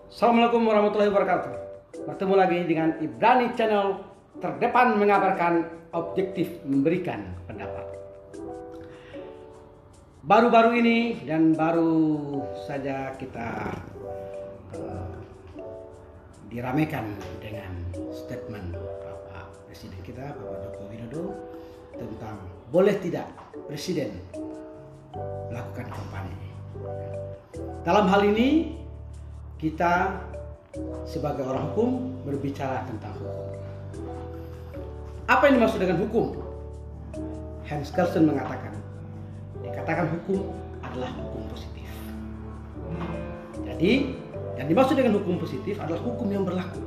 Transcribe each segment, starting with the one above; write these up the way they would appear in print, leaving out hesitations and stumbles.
Assalamualaikum warahmatullahi wabarakatuh. Bertemu lagi dengan Ibrani Channel, terdepan mengabarkan, objektif memberikan pendapat. Baru-baru ini dan baru saja kita diramaikan dengan statement Bapak Presiden kita, Bapak Joko Widodo, tentang boleh tidak Presiden melakukan kampanye. Dalam hal ini kita sebagai orang hukum berbicara tentang hukum. Apa yang dimaksud dengan hukum? Hans Kelsen mengatakan, dikatakan hukum adalah hukum positif. Jadi, yang dimaksud dengan hukum positif adalah hukum yang berlaku.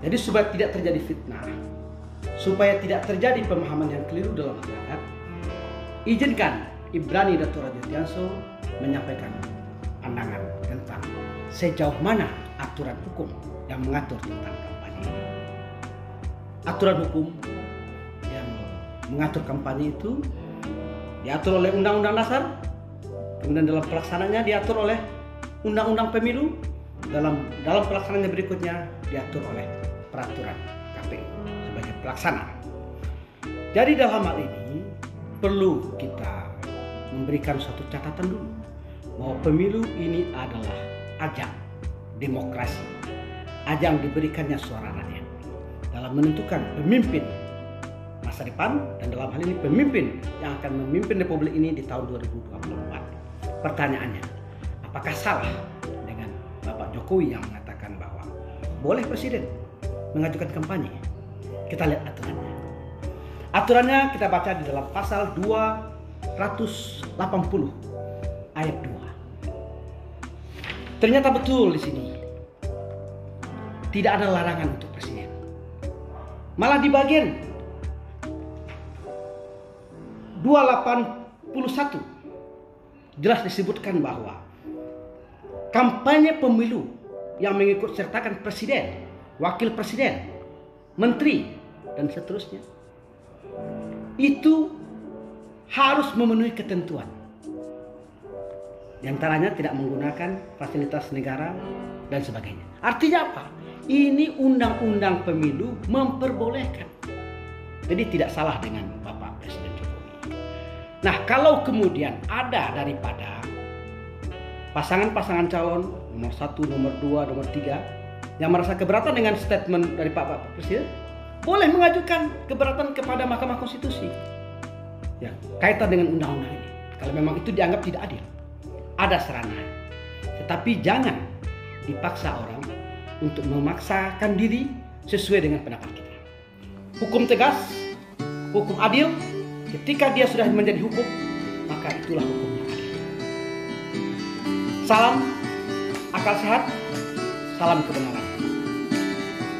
Jadi supaya tidak terjadi fitnah, supaya tidak terjadi pemahaman yang keliru dalam masyarakat, izinkan Ibrani Dato' Radityanso menyampaikan pandangan tentang sejauh mana aturan hukum yang mengatur tentang kampanye. Aturan hukum yang mengatur kampanye itu diatur oleh Undang-Undang Dasar, kemudian dalam pelaksananya diatur oleh Undang-Undang Pemilu, dalam pelaksananya berikutnya diatur oleh peraturan KPU sebagai pelaksana. Jadi dalam hal ini perlu kita memberikan suatu catatan dulu bahwa pemilu ini adalah ajang demokrasi, ajang diberikannya suara rakyat dalam menentukan pemimpin masa depan, dan dalam hal ini pemimpin yang akan memimpin republik ini di tahun 2024. Pertanyaannya, apakah salah dengan Bapak Jokowi yang mengatakan bahwa boleh Presiden mengajukan kampanye? Kita lihat aturannya. Aturannya kita baca di dalam pasal 280 ayat 2. Ternyata betul di sini tidak ada larangan untuk Presiden. Malah di bagian 281 jelas disebutkan bahwa kampanye pemilu yang mengikut sertakan Presiden, Wakil Presiden, Menteri, dan seterusnya itu harus memenuhi ketentuan. Di antaranya tidak menggunakan fasilitas negara dan sebagainya. Artinya apa? Ini undang-undang pemilu memperbolehkan. Jadi tidak salah dengan Bapak Presiden Jokowi. Nah, kalau kemudian ada daripada pasangan-pasangan calon nomor 1, nomor 2, nomor 3 yang merasa keberatan dengan statement dari Bapak Presiden, boleh mengajukan keberatan kepada Mahkamah Konstitusi. Ya, kaitan dengan undang-undang ini. Kalau memang itu dianggap tidak adil, ada sarana. Tetapi jangan dipaksa orang untuk memaksakan diri sesuai dengan pendapat kita. Hukum tegas, hukum adil, ketika dia sudah menjadi hukum, maka itulah hukum yang adil. Salam akal sehat, salam kebenaran.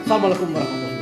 Assalamualaikum warahmatullahi wabarakatuh.